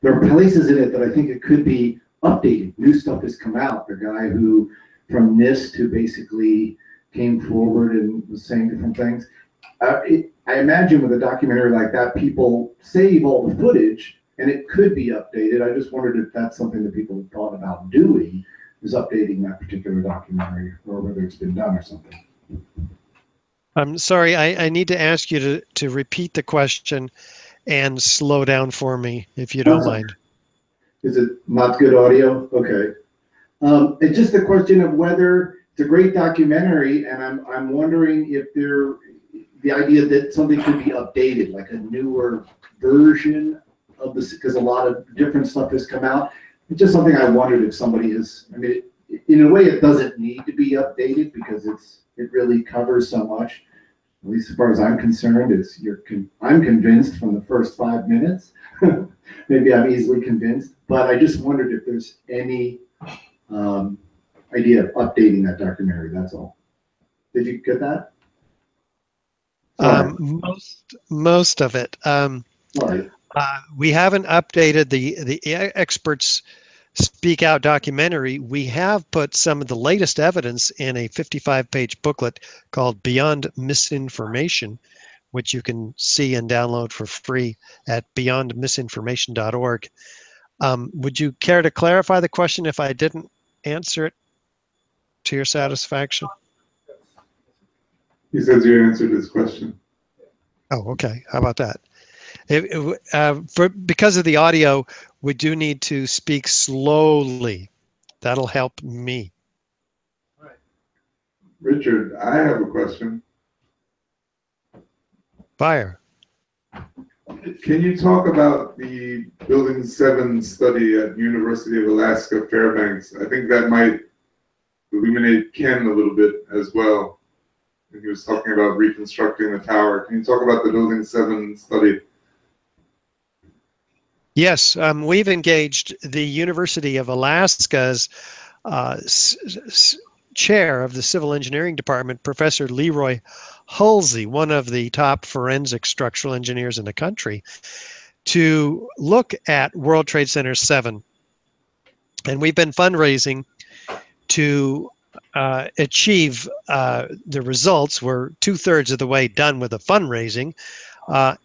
there are places in it that I think it could be updated. New stuff has come out. The guy who from NIST who basically came forward and was saying different things. I imagine with a documentary like that, people save all the footage and it could be updated. I just wondered if that's something that people thought about doing, is updating that particular documentary, or whether it's been done or something. I'm sorry, I need to ask you to repeat the question and slow down for me, if you don't mind. Is it not good audio? Okay. It's just a question of whether it's a great documentary, and I'm wondering if the idea that something could be updated, like a newer version of this, because a lot of different stuff has come out. It's just something I wondered if somebody is. I mean, in a way, it doesn't need to be updated because it really covers so much. At least as far as I'm concerned, I'm convinced from the first 5 minutes. Maybe I'm easily convinced, but I just wondered if there's any idea of updating that documentary. That's all. Did you get that? Most of it. Right. We haven't updated the Experts Speak Out documentary. We have put some of the latest evidence in a 55-page booklet called Beyond Misinformation, which you can see and download for free at beyondmisinformation.org. Would you care to clarify the question if I didn't answer it to your satisfaction? He says you answered his question. Oh, okay. How about that? Because of the audio, we do need to speak slowly. That'll help me. Richard, I have a question. Fire. Can you talk about the Building 7 study at University of Alaska Fairbanks? I think that might illuminate Ken a little bit as well. He was talking about reconstructing the tower. Can you talk about the Building 7 study? Yes, we've engaged the University of Alaska's chair of the Civil Engineering Department, Professor Leroy Hulsey, one of the top forensic structural engineers in the country, to look at World Trade Center 7. And we've been fundraising to achieve the results. We're 2/3 of the way done with the fundraising.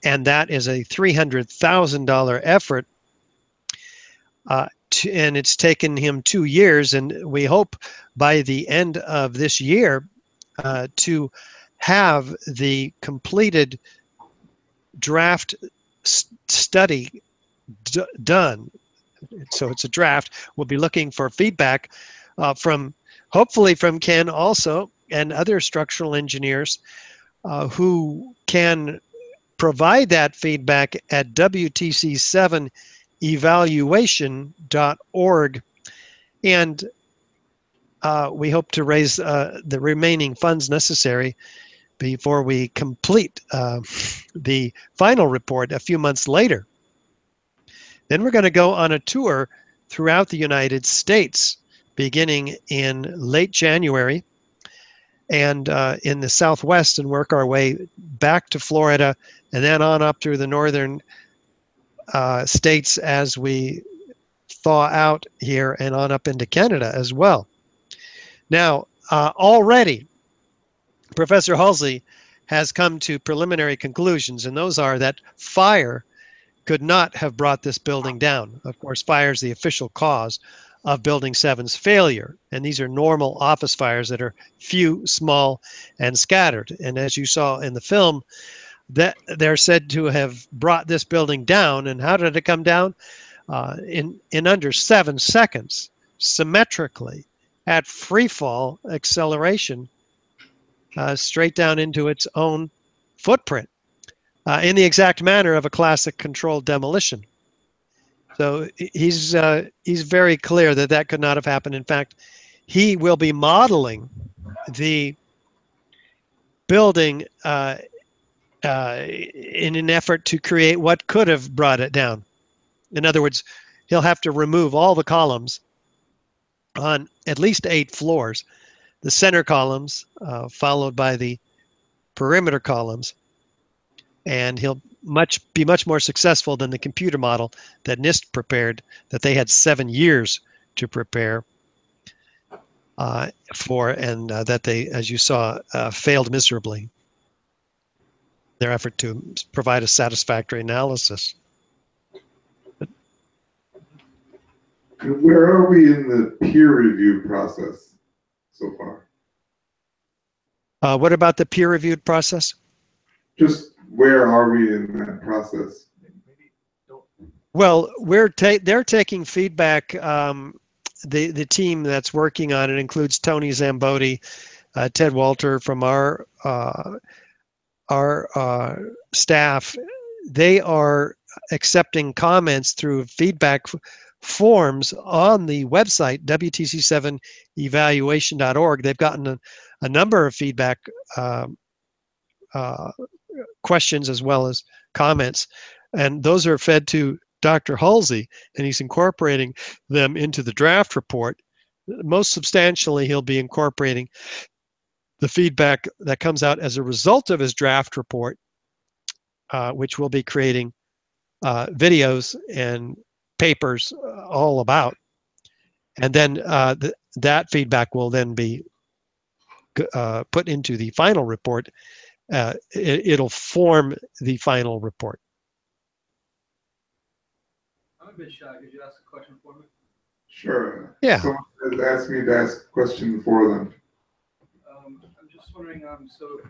And that is a $300,000 effort, and it's taken him 2 years, and we hope by the end of this year to have the completed draft study done. So it's a draft. We'll be looking for feedback hopefully from Ken also, and other structural engineers who can provide that feedback at WTC7evaluation.org, and we hope to raise the remaining funds necessary before we complete the final report a few months later. Then we're going to go on a tour throughout the United States, beginning in late January and in the Southwest, and work our way back to Florida and then on up through the northern states as we thaw out here, and on up into Canada as well. Now, already, Professor Hulsey has come to preliminary conclusions, and those are that fire could not have brought this building down. Of course, fire is the official cause of Building 7's failure, and these are normal office fires that are few, small, and scattered. And as you saw in the film, that they're said to have brought this building down. And how did it come down? In under 7 seconds, symmetrically, at free fall acceleration, straight down into its own footprint, in the exact manner of a classic controlled demolition. So he's very clear that that could not have happened. In fact, he will be modeling the building in an effort to create what could have brought it down. In other words, he'll have to remove all the columns on at least 8 floors, the center columns followed by the perimeter columns, and he'll be much more successful than the computer model that NIST prepared, that they had 7 years to prepare for, and that they, as you saw, failed miserably. Their effort to provide a satisfactory analysis. Where are we in the peer review process so far? What about the peer-reviewed process? Just where are we in that process? Well, they're taking feedback. The team that's working on it includes Tony Zambotti, Ted Walter from our staff. They are accepting comments through feedback forms on the website, WTC7evaluation.org. They've gotten a number of feedback questions as well as comments, and those are fed to Dr. Halsey, and he's incorporating them into the draft report. Most substantially, he'll be incorporating the feedback that comes out as a result of his draft report, which we'll be creating videos and papers all about. And then that feedback will then be put into the final report. It'll form the final report. I'm a bit shy. Could you ask a question for me? Sure. Yeah. Someone has asked me to ask a question for them. I'm just wondering, so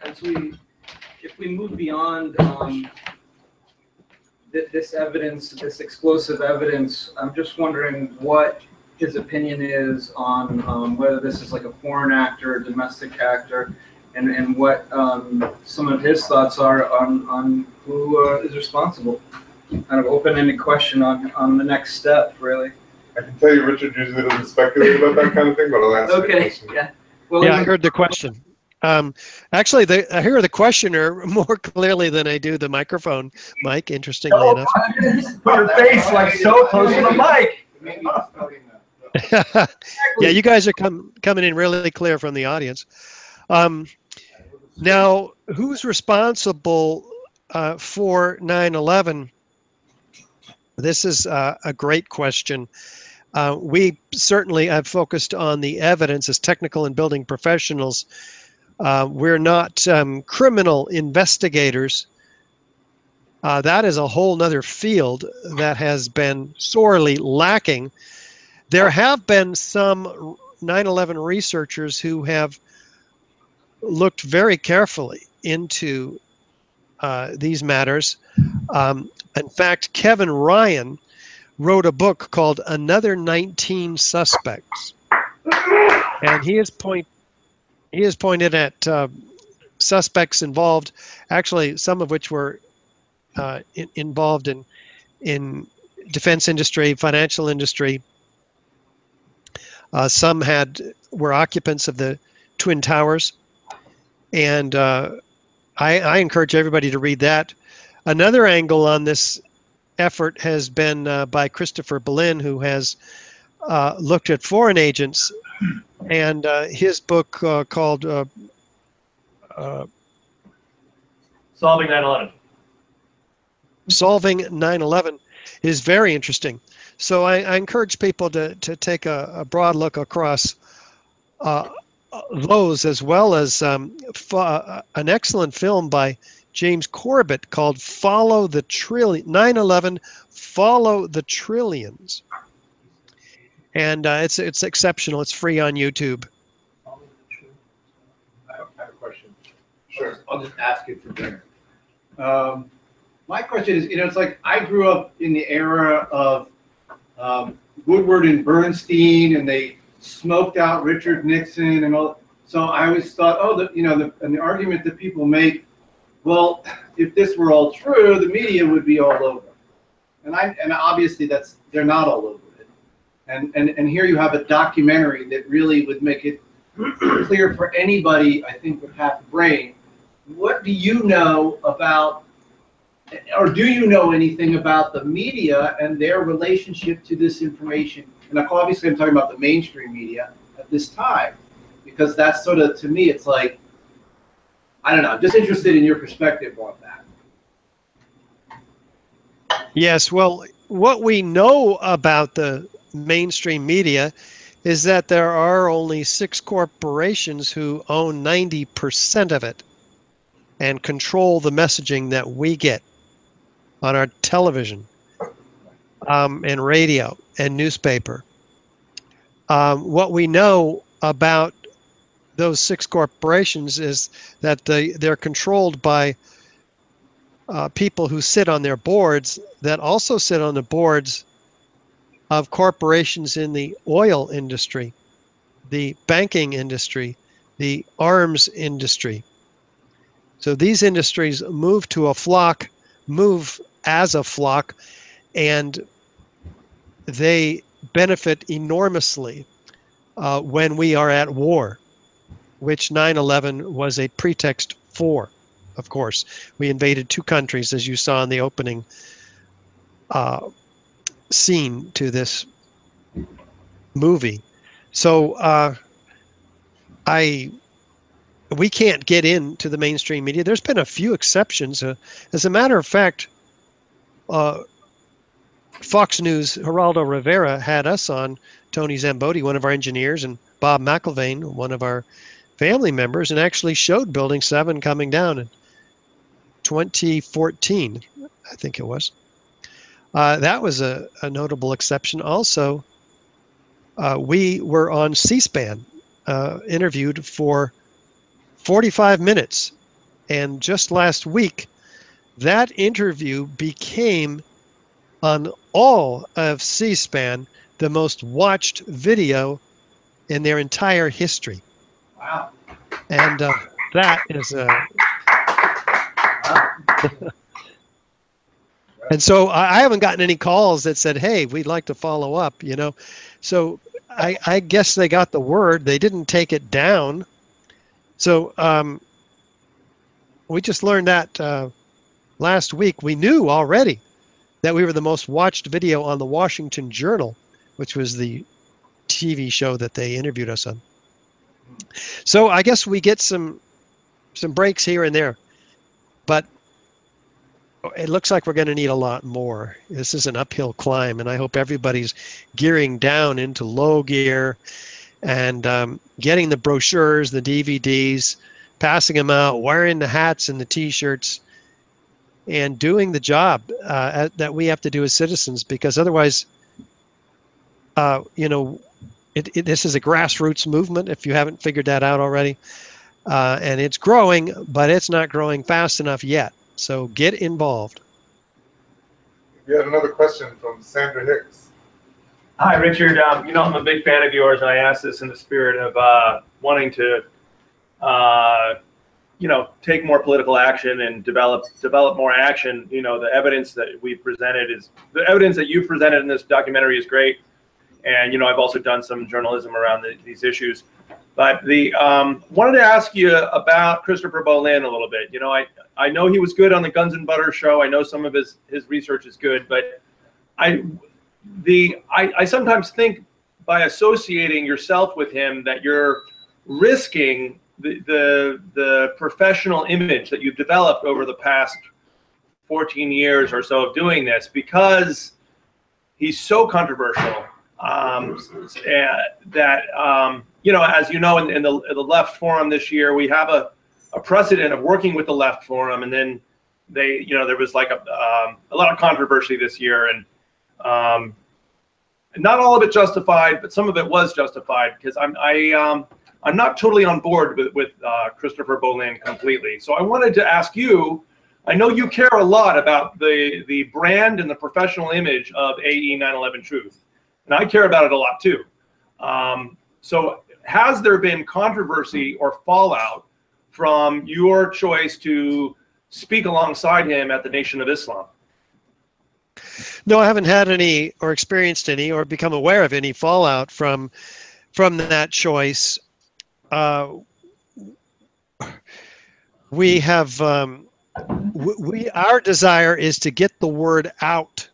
if we move beyond this evidence, this explosive evidence, I'm just wondering what his opinion is on whether this is like a foreign actor, a domestic actor, and what some of his thoughts are on who is responsible. Kind of open-ended question on the next step, really. I can tell you Richard usually doesn't speculate about that kind of thing, but I'll ask you a Okay, question. yeah. Well, Yeah, I heard the question. Actually, I hear the questioner more clearly than I do the microphone, Mike, interestingly enough. Put your face like so close to the mic. Yeah, you guys are coming in really clear from the audience. Now, who's responsible for 9/11? This is a great question. We certainly have focused on the evidence as technical and building professionals. We're not criminal investigators. That is a whole nother field that has been sorely lacking. There have been some 9/11 researchers who have looked very carefully into these matters. In fact, Kevin Ryan wrote a book called Another 19 Suspects, and he has pointed at suspects involved, actually some of which were involved in defense industry, financial industry. Some were occupants of the Twin Towers, and I encourage everybody to read that. Another angle on this effort has been by Christopher Boleyn, who has looked at foreign agents, and his book called Solving 9/11. Solving 9/11 is very interesting. So I encourage people to take a broad look across those, as well as an excellent film by James Corbett called Follow the Trillion, 9/11, Follow the Trillions. And it's exceptional. It's free on YouTube. I have a question. Sure. I'll just ask it for dinner. My question is, it's like I grew up in the era of Woodward and Bernstein, and they smoked out Richard Nixon and all. So I always thought, and the argument that people make, well, if this were all true, the media would be all over. And obviously they're not all over it. And here you have a documentary that really would make it clear for anybody, I think, with half a brain. What do you know about, or do you know anything about the media and their relationship to this information? And obviously I'm talking about the mainstream media at this time, because that's sort of, to me, it's like, I don't know, just interested in your perspective on that. Yes, well, what we know about the mainstream media is that there are only 6 corporations who own 90% of it and control the messaging that we get on our television, and radio and newspaper. What we know about those 6 corporations is that they're controlled by people who sit on their boards that also sit on the boards of corporations in the oil industry, the banking industry, the arms industry. So these industries move as a flock, and they benefit enormously when we are at war, which 9/11 was a pretext for. Of course, we invaded 2 countries, as you saw in the opening scene to this movie. So we can't get into the mainstream media. There's been a few exceptions. As a matter of fact, Fox News, Geraldo Rivera had us on, Tony Zambodi, one of our engineers, and Bob McIlvain, one of our family members, and actually showed Building 7 coming down in 2014, I think it was. That was a notable exception. Also, we were on C-SPAN, interviewed for 45 minutes. And just last week, that interview became, on all of C-SPAN, the most watched video in their entire history. Wow. And that is and so I haven't gotten any calls that said, hey, we'd like to follow up, you know. So I guess they got the word. They didn't take it down. So we just learned that last week. We knew already that we were the most watched video on the Washington Journal, which was the TV show that they interviewed us on. So I guess we get some breaks here and there, but it looks like we're going to need a lot more. This is an uphill climb, and I hope everybody's gearing down into low gear and getting the brochures, the DVDs, passing them out, wearing the hats and the T-shirts, and doing the job that we have to do as citizens, because otherwise, you know, this is a grassroots movement, if you haven't figured that out already. And it's growing, but it's not growing fast enough yet. So get involved. We had another question from Sandra Hicks. Hi, Richard. You know, I'm a big fan of yours, and I ask this in the spirit of wanting to, you know, take more political action and develop more action. You know, the evidence that we presented the evidence that you presented in this documentary is great. And, you know, I've also done some journalism around these issues. But wanted to ask you about Christopher Boleyn a little bit. You know, I know he was good on the Guns and Butter show. I know some of his research is good, but I sometimes think by associating yourself with him that you're risking the professional image that you've developed over the past 14 years or so of doing this, because he's so controversial. You know, as you know, in the Left Forum this year, we have a precedent of working with the Left Forum, and then you know, there was like a lot of controversy this year, and not all of it justified, but some of it was justified, because I'm not totally on board with Christopher Boleyn completely. So I wanted to ask you, I know you care a lot about the brand and the professional image of AE911Truth, and I care about it a lot too. So has there been controversy or fallout from your choice to speak alongside him at the Nation of Islam? No, I haven't had any or experienced any or become aware of any fallout from that choice. We have our desire is to get the word out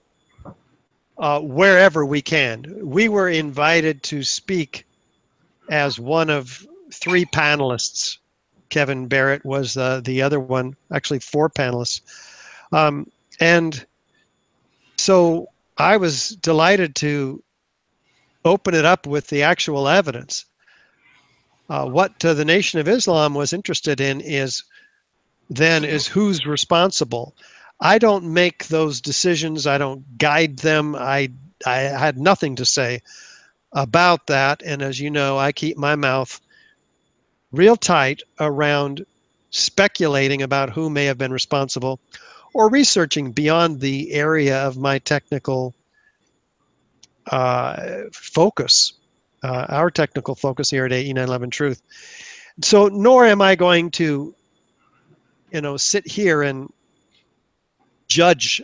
wherever we can. We were invited to speak as one of 3 panelists. Kevin Barrett was the other one, actually 4 panelists. And So I was delighted to open it up with the actual evidence. What the Nation of Islam was interested in is who's responsible. I don't make those decisions. I don't guide them. I had nothing to say about that. And as you know, I keep my mouth real tight around speculating about who may have been responsible or researching beyond the area of my technical focus, our technical focus here at AE911Truth. So nor am I going to, sit here and judge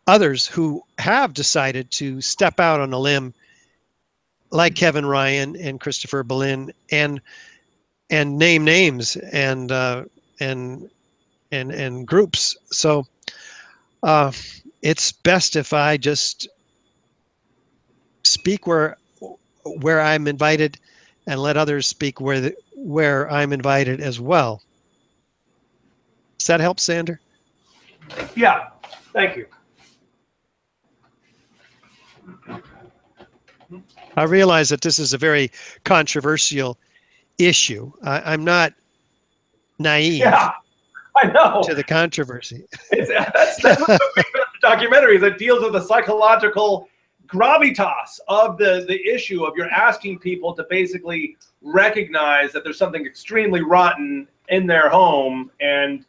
others who have decided to step out on a limb, like Kevin Ryan and Christopher Boleyn, and name names and groups. So it's best if I just speak where I'm invited, and let others speak where I'm invited as well. Does that help, Sander? Yeah, thank you. I realize that this is a very controversial issue. I'm not naive. Yeah, I know. To the controversy. That's what the documentary is. It deals with the psychological gravitas of the issue of you're asking people to basically recognize that there's something extremely rotten in their home, and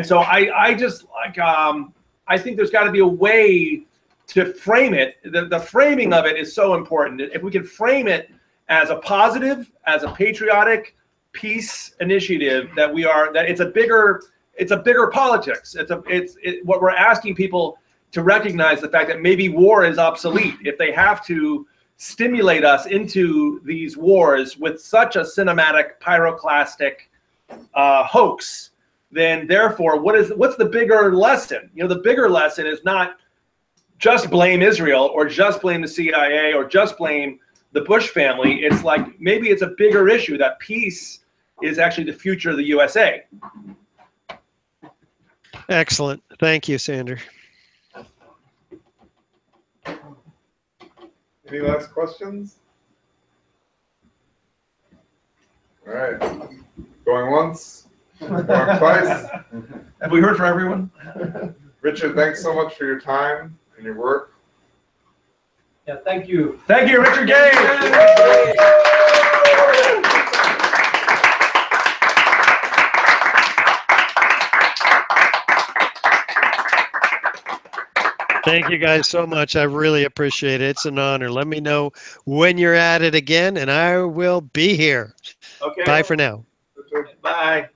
so I just like I think there's got to be a way to frame it. The framing of it is so important. If we can frame it as a positive, as a patriotic peace initiative, that it's a bigger politics. What we're asking people to recognize the fact that maybe war is obsolete. If they have to stimulate us into these wars with such a cinematic pyroclastic hoax, then therefore what's the bigger lesson? The bigger lesson is not just blame Israel or just blame the CIA or just blame the Bush family. It's like maybe it's a bigger issue that peace is actually the future of the USA. Excellent. Thank you, Sander. Any last questions? All right. Going once, going twice. Have we heard from everyone? Richard, thanks so much for your time and your work. Yeah, thank you. Thank you, Richard Gage. Thank you guys so much. I really appreciate it. It's an honor. Let me know when you're at it again, and I will be here. Okay. Bye for now. Bye.